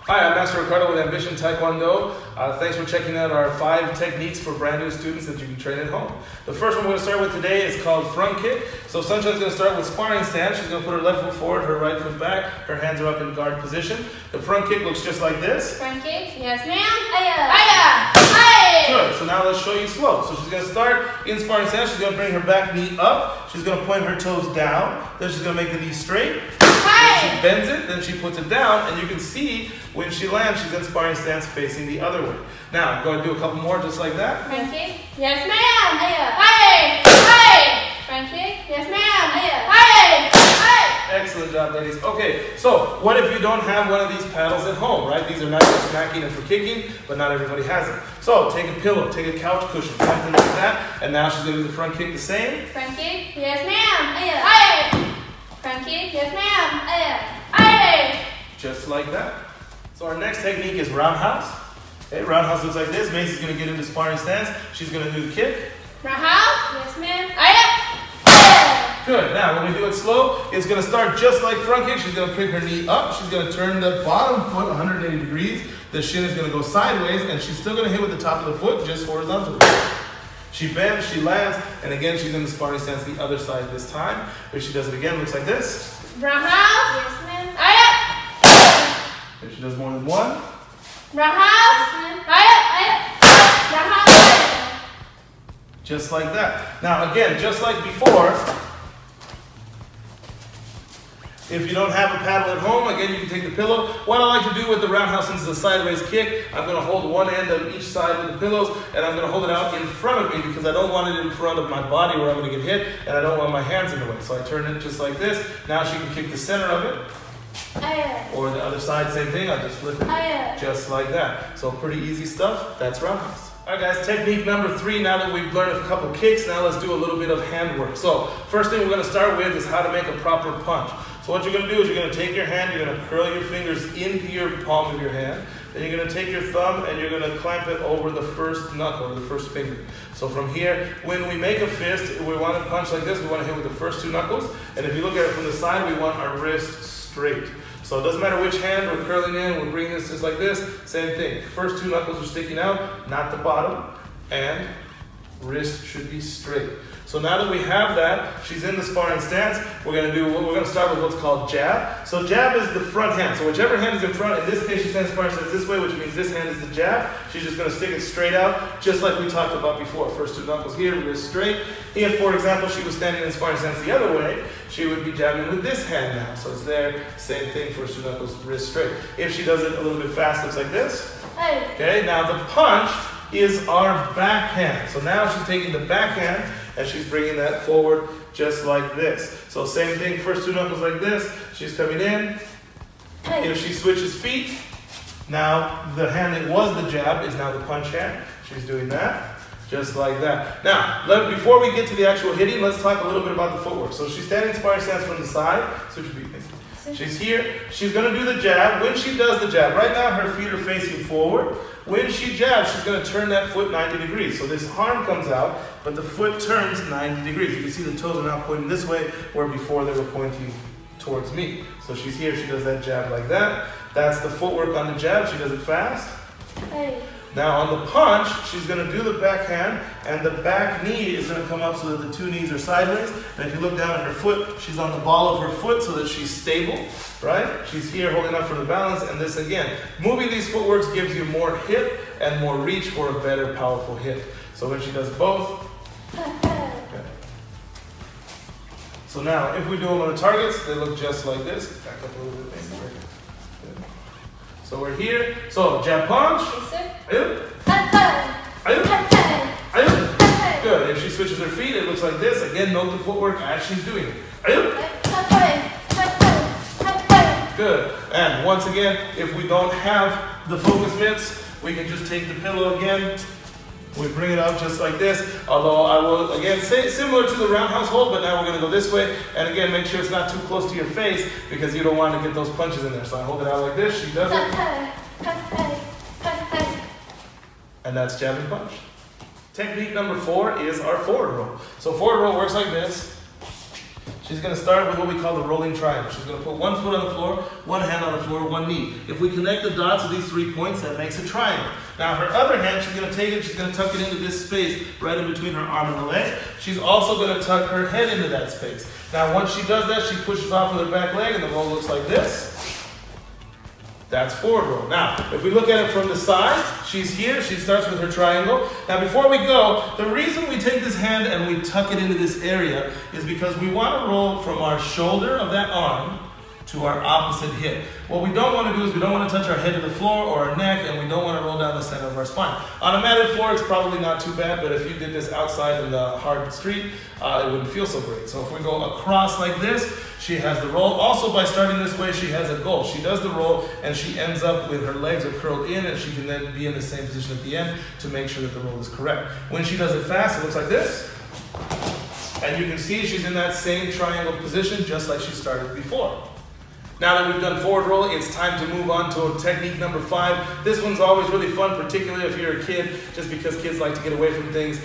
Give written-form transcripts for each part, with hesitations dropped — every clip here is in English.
Hi, I'm Master Ricardo with Ambition Taekwondo. Thanks for checking out our 5 techniques for brand new students that you can train at home. The first one we're going to start with today is called front kick. So Sunshine's going to start with sparring stance. She's going to put her left foot forward, her right foot back. Her hands are up in guard position. The front kick looks just like this. Front kick, yes ma'am. Aya, aya, Good, so now let's show you slow. So she's going to start in sparring stance. She's going to bring her back knee up. She's going to point her toes down. Then she's going to make the knee straight. Then she bends it, then she puts it down, and you can see when she lands, she's in sparring stance facing the other way. Now, go and do a couple more just like that. Front kick, yes ma'am. Aya, aya, front kick, yes ma'am. Aya, aya. Excellent job, ladies. Okay, so what if you don't have one of these paddles at home, right? These are nice for smacking and for kicking, but not everybody has them. So take a pillow, take a couch cushion, something like that, and now she's going to do the front kick the same. Front kick, yes ma'am. Aya. Front kick, yes ma'am. Aya. Just like that. So our next technique is roundhouse. Okay, roundhouse looks like this. Macy's going to get into sparring stance. She's going to do the kick. Roundhouse, yes ma'am. Aya. Good. Now, when we do it slow, it's going to start just like front kick. She's going to pick her knee up. She's going to turn the bottom foot 180 degrees. The shin is going to go sideways, and she's still going to hit with the top of the foot just horizontally. She bends, she lands, and again, she's in the sparring stance the other side this time. If she does it again, looks like this. Roundhouse, yes ma'am. Aya. If she does more than one. Roundhouse, yes ma'am. Aya. Roundhouse. Just like that. Now, again, just like before, if you don't have a paddle at home, again, you can take the pillow. What I like to do with the roundhouse, since it's a sideways kick, I'm going to hold one end of each side with the pillows, and I'm going to hold it out in front of me because I don't want it in front of my body where I'm going to get hit, and I don't want my hands in the way. So I turn it just like this. Now she can kick the center of it. Aya. Or the other side, same thing. I just flip it just like that. So pretty easy stuff. That's roundhouse. All right, guys, technique number 3. Now that we've learned a couple kicks, now let's do a little bit of hand work. So first thing we're going to start with is how to make a proper punch. So what you're going to do is you're going to take your hand, you're going to curl your fingers into your palm of your hand. Then you're going to take your thumb and you're going to clamp it over the first knuckle, or the first finger. So from here, when we make a fist, we want to punch like this. We want to hit with the first 2 knuckles. And if you look at it from the side, we want our wrist straight. So it doesn't matter which hand we're curling in, we're bringing this just like this, same thing. First 2 knuckles are sticking out, not the bottom, and wrist should be straight. So now that we have that, she's in the sparring stance, we're going to start with what's called jab. So jab is the front hand. So whichever hand is in front, in this case she's in sparring stance this way, which means this hand is the jab. She's just going to stick it straight out, just like we talked about before. First 2 knuckles here, wrist straight. If, for example, she was standing in sparring stance the other way, she would be jabbing with this hand now. So it's there, same thing, first 2 knuckles, wrist straight. If she does it a little bit fast, looks like this. Okay, now the punch is our backhand. So now she's taking the backhand and she's bringing that forward just like this. So same thing, first 2 knuckles like this. She's coming in. If she switches feet, now the hand that was the jab is now the punch hand. She's doing that, just like that. Now, before we get to the actual hitting, let's talk a little bit about the footwork. So she's standing sparring stance from the side. Switch your feet, please. She's here. She's going to do the jab. When she does the jab, right now her feet are facing forward. When she jabs, she's going to turn that foot 90 degrees. So this arm comes out, but the foot turns 90 degrees. You can see the toes are now pointing this way, where before they were pointing towards me. So she's here, she does that jab like that. That's the footwork on the jab. She does it fast. Now on the punch, she's going to do the backhand, and the back knee is going to come up so that the 2 knees are sideways. And if you look down at her foot, she's on the ball of her foot so that she's stable, right? She's here holding up for the balance, and this again. Moving these footworks gives you more hip and more reach for a better, powerful hit. So when she does both, okay. So now, if we do them on the targets, they look just like this. Back up a little bit, maybe. Good. So we're here. So jab punch. Good. If she switches her feet, it looks like this. Again, note the footwork as she's doing it. Good. And once again, if we don't have the focus mitts, we can just take the pillow again. We bring it up just like this. Although I will, again, say similar to the roundhouse hold, but now we're going to go this way. And again, make sure it's not too close to your face because you don't want to get those punches in there. So I hold it out like this. She does it. And that's jab and punch. Technique number 4 is our forward roll. So forward roll works like this. She's going to start with what we call the rolling triangle. She's going to put one foot on the floor, one hand on the floor, one knee. If we connect the dots of these 3 points, that makes a triangle. Now her other hand, she's going to take it, she's going to tuck it into this space right in between her arm and the leg. She's also going to tuck her head into that space. Now once she does that, she pushes off with her back leg and the roll looks like this. That's forward roll. Now, if we look at it from the side, she's here, she starts with her triangle. Now before we go, the reason we take this hand and we tuck it into this area is because we want to roll from our shoulder of that arm to our opposite hip. What we don't want to do is we don't want to touch our head to the floor or our neck, and we don't want to roll down the center of our spine. On a matted floor, it's probably not too bad, but if you did this outside in the hard street, it wouldn't feel so great. So if we go across like this, she has the roll. Also, by starting this way, she has a goal. She does the roll, and she ends up with her legs are curled in, and she can then be in the same position at the end to make sure that the roll is correct. When she does it fast, it looks like this. And you can see she's in that same triangle position, just like she started before. Now that we've done forward roll, it's time to move on to technique number 5. This one's always really fun, particularly if you're a kid, just because kids like to get away from things.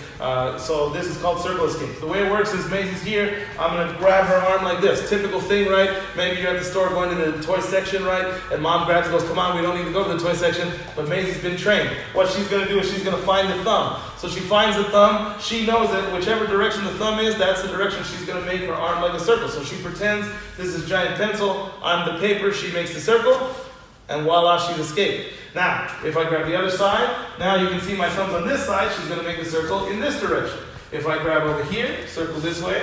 So this is called circle escape. The way it works is Maisie's here. I'm going to grab her arm like this. Typical thing, right? Maybe you're at the store going into the toy section, right? And mom grabs and goes, come on, we don't need to go to the toy section. But Maisie's been trained. What she's going to do is she's going to find the thumb. So she finds the thumb. She knows that whichever direction the thumb is, that's the direction she's going to make her arm like a circle. So she pretends this is a giant pencil. On the paper, she makes the circle, and voila, she's escaped. Now, if I grab the other side, now you can see my thumb's on this side, she's going to make the circle in this direction. If I grab over here, circle this way.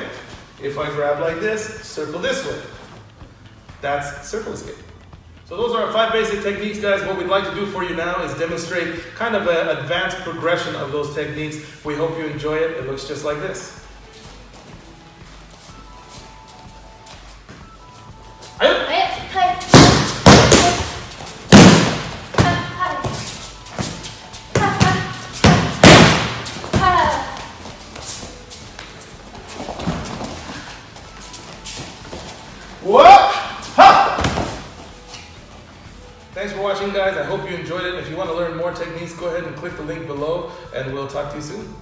If I grab like this, circle this way. That's circle escape. So those are our 5 basic techniques, guys. What we'd like to do for you now is demonstrate kind of an advanced progression of those techniques. We hope you enjoy it. It looks just like this. Thanks for watching, guys. I hope you enjoyed it. If you want to learn more techniques, go ahead and click the link below, and we'll talk to you soon.